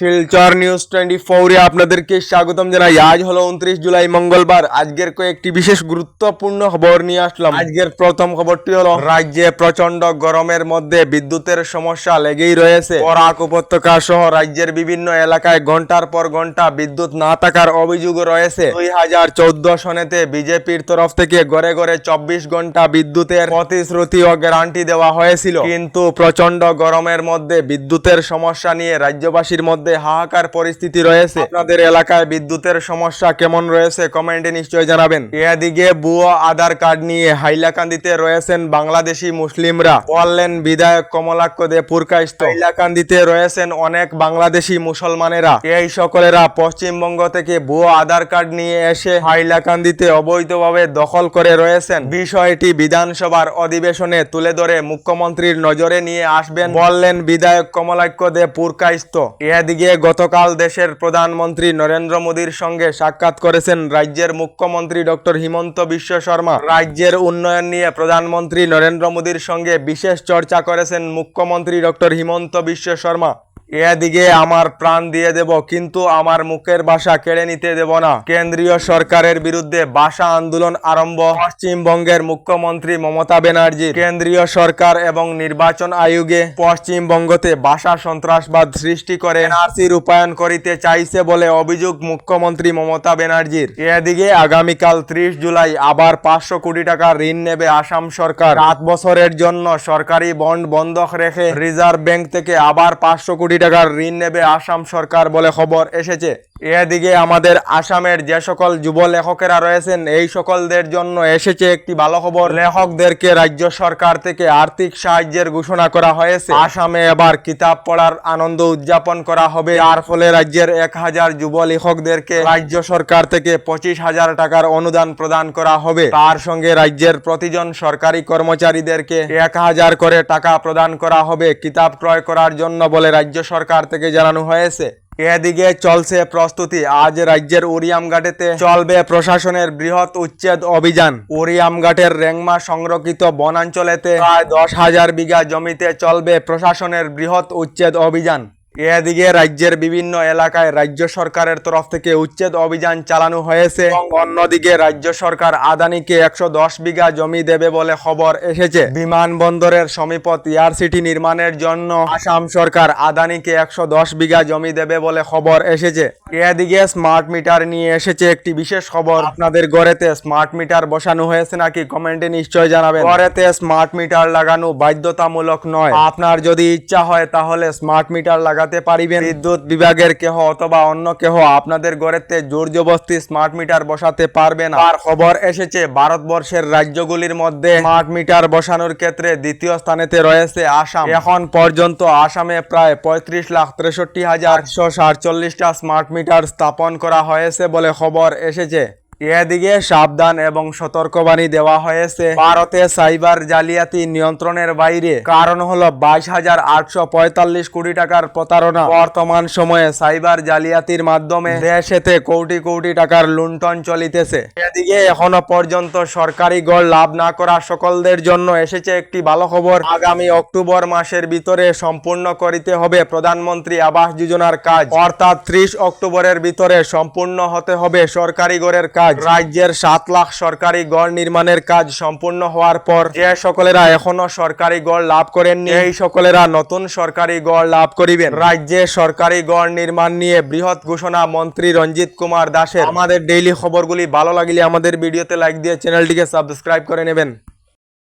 Silchar news 24 এ আপনাদেরকে স্বাগতম জানাই। আজ হলো 29 জুলাই মঙ্গলবার। আজকের কয়েকটি বিশেষ গুরুত্বপূর্ণ খবর নিয়ে আসলাম। আজকের প্রথম খবরটি হলো রাজ্যে প্রচন্ড গরমের মধ্যে বিদ্যুতের সমস্যা লেগেই রয়েছে। বরাক উপত্যকা সহ রাজ্যের বিভিন্ন এলাকায় ঘন্টার পর ঘন্টা বিদ্যুৎ না থাকার অভিযোগ রয়েছে। 2014 সনেতে বিজেপির তরফ থেকে গড়ে গড়ে 24 ঘন্টা বিদ্যুতের প্রতিশ্রুতি ও গ্যারান্টি দেওয়া হয়েছিল, কিন্তু প্রচন্ড গরমের মধ্যে বিদ্যুতের সমস্যা নিয়ে রাজ্যবাসীর মধ্যে হাহাকার পরিস্থিতি রয়েছে। আপনাদের এলাকায় বিদ্যুতের সমস্যা কেমন রয়েছে কমেন্টে নিশ্চয়ই জানাবেন। এদিকে ভুয়ো আধার কার্ড নিয়ে হাইলাকান্দিতে রয়েছেন বাংলাদেশি মুসলিমরা, বললেন বিধায়ক কমলাক্ষ দে পুরকাইস্ত। হাইলাকান্দিতে রয়েছেন অনেক বাংলাদেশি মুসলমানেরা। এই সকলেরা পশ্চিমবঙ্গ থেকে ভুয়ো আধার কার্ড নিয়ে এসে হাইলাকান্দিতে অবৈধভাবে দখল করে রয়েছেন। বিষয়টি বিধানসভার অধিবেশনে তুলে ধরে মুখ্যমন্ত্রীর নজরে নিয়ে আসবেন, বললেন বিধায়ক কমলাক্ষ দে পুরকাইস্ত। এদিকে গতকাল দেশের প্রধানমন্ত্রী নরেন্দ্র মোদীর সঙ্গে সাক্ষাৎ করেছেন রাজ্যের মুখ্যমন্ত্রী ডক্টর হিমন্ত বিশ্ব শর্মা। রাজ্যের উন্নয়ন নিয়ে প্রধানমন্ত্রী নরেন্দ্র মোদীর সঙ্গে বিশেষ চর্চা করেছেন মুখ্যমন্ত্রী ডক্টর হিমন্ত বিশ্ব শর্মা। এদিকে আমার প্রাণ দিয়ে দেব, কিন্তু আমার মুখের ভাষা কেড়ে নিতে দেব না। কেন্দ্রীয় সরকারের বিরুদ্ধে ভাষা আন্দোলন আরম্ভ পশ্চিমবঙ্গের মুখ্যমন্ত্রী মমতা ব্যানার্জি। কেন্দ্রীয় সরকার এবং নির্বাচন আয়োগে পশ্চিমবঙ্গতে ভাষা সন্ত্রাসবাদ সৃষ্টি করে এনআরসি রূপায়ণ করিতে চাইছে বলে অভিযোগ মুখ্যমন্ত্রী মমতা ব্যানার্জির। এদিকে আগামীকাল 30 জুলাই আবার 500 কোটি টাকা ঋণ নেবে আসাম সরকার। 7 বছরের জন্য সরকারি বন্ড বন্ধক রেখে রিজার্ভ ব্যাংক থেকে আবার 500 কোটি টাকার ঋণ নেবে আসাম সরকার বলে খবর এসেছে। এদিকে আমাদের আসামের যে সকল যুব লেখকেরা রয়েছেন, এই সকলদের জন্য এসেছে একটি ভালো খবর। লেখকদেরকে রাজ্য সরকার থেকে আর্থিক সাহায্যের ঘোষণা করা হয়েছে। আসামে এবার কিতাব পড়ার আনন্দ উদযাপন করা হবে, যার ফলে রাজ্যের 1000 যুব লেখকদেরকে রাজ্য সরকার থেকে 25,000 টাকার অনুদান প্রদান করা হবে। তার সঙ্গে রাজ্যের প্রতিজন সরকারি কর্মচারীদেরকে 1000 করে টাকা প্রদান করা হবে কিতাব ক্রয় করার জন্য বলে রাজ্য সরকার থেকে জানানো হয়েছে। এদিকে চলছে প্রস্তুতি। আজ রাজ্যের উরিয়ামঘাটেতে চলবে প্রশাসনের বৃহৎ উচ্ছেদ অভিযান। উরিয়ামঘাটের রেংমা সংরক্ষিত বনাঞ্চলেতে প্রায় 10,000 বিঘা জমিতে চলবে প্রশাসনের বৃহৎ উচ্ছেদ অভিযান। এদিকে রাজ্যের বিভিন্ন এলাকায় রাজ্য সরকারের তরফ থেকে উচ্ছেদ অভিযান চালানো হয়েছে এবং অন্যদিকে রাজ্য সরকার আদানিকে 110 বিঘা জমি দেবে বলে খবর এসেছে। বিমানবন্দরের সমীপত এয়ার সিটি নির্মাণের জন্য আসাম সরকার আদানিকে 110 বিঘা জমি দেবে বলে খবর এসেছে। এদিকে স্মার্ট মিটার নিয়ে এসেছে একটি বিশেষ খবর। আপনাদের ঘরেতে স্মার্ট মিটার বসানো হয়েছে নাকি কমেন্টে নিশ্চয় জানাবেন। ঘরেতে স্মার্ট মিটার লাগানো বাধ্যতামূলক নয়। আপনার যদি ইচ্ছা হয় তাহলে স্মার্ট মিটার লাগাতে পারিবেন। বিদ্যুৎ বিভাগের কেহ অথবা অন্য কেহ আপনাদের ঘরেতে জোর জবরদস্তি স্মার্ট মিটার বসাতে পারবে না। আর খবর এসেছে ভারতবর্ষের রাজ্যগুলির মধ্যে স্মার্ট মিটার বসানোর ক্ষেত্রে দ্বিতীয় স্থানেতে রয়েছে আসাম। এখন পর্যন্ত আসামে প্রায় 35,63,147টা স্মার্ট মিটার স্থাপন করা হয়েছে বলে খবর এসেছে। এদিকে সাবধান এবং সতর্কবাণী দেওয়া হয়েছে। ভারতে সাইবার জালিয়াতি নিয়ন্ত্রণের বাইরে, কারণ হলো 22,845 কোটি টাকার প্রতারণা। বর্তমান সময়ে সাইবার জালিয়াতির মাধ্যমে দেশেতে কোটি কোটি টাকার লুণ্ঠন চলিতেছে। এদিকে এখনো পর্যন্ত সরকারি গড় লাভ না করা সকলদের জন্য এসেছে একটি ভালো খবর। আগামী অক্টোবর মাসের ভিতরে সম্পূর্ণ করিতে হবে প্রধানমন্ত্রী আবাস যোজনার কাজ, অর্থাৎ 30 অক্টোবরের ভিতরে সম্পূর্ণ হতে হবে সরকারি গড়ের কাজ। রাজ্যের 7 লাখ সরকারি গড় নির্মাণের কাজ সম্পূর্ণ হওয়ার পর যে সকলেরা এখনো সরকারি গড় লাভ করেননি, এই সকলেরা নতুন সরকারি গড় লাভ করিবেন। রাজ্যে সরকারি গড় নির্মাণ নিয়ে বৃহৎ ঘোষণা মন্ত্রী রঞ্জিত কুমার দাসের। আমাদের ডেইলি খবরগুলি ভালো লাগলে আমাদের ভিডিওতে লাইক দিয়ে চ্যানেলটিকে সাবস্ক্রাইব করে নেবেন।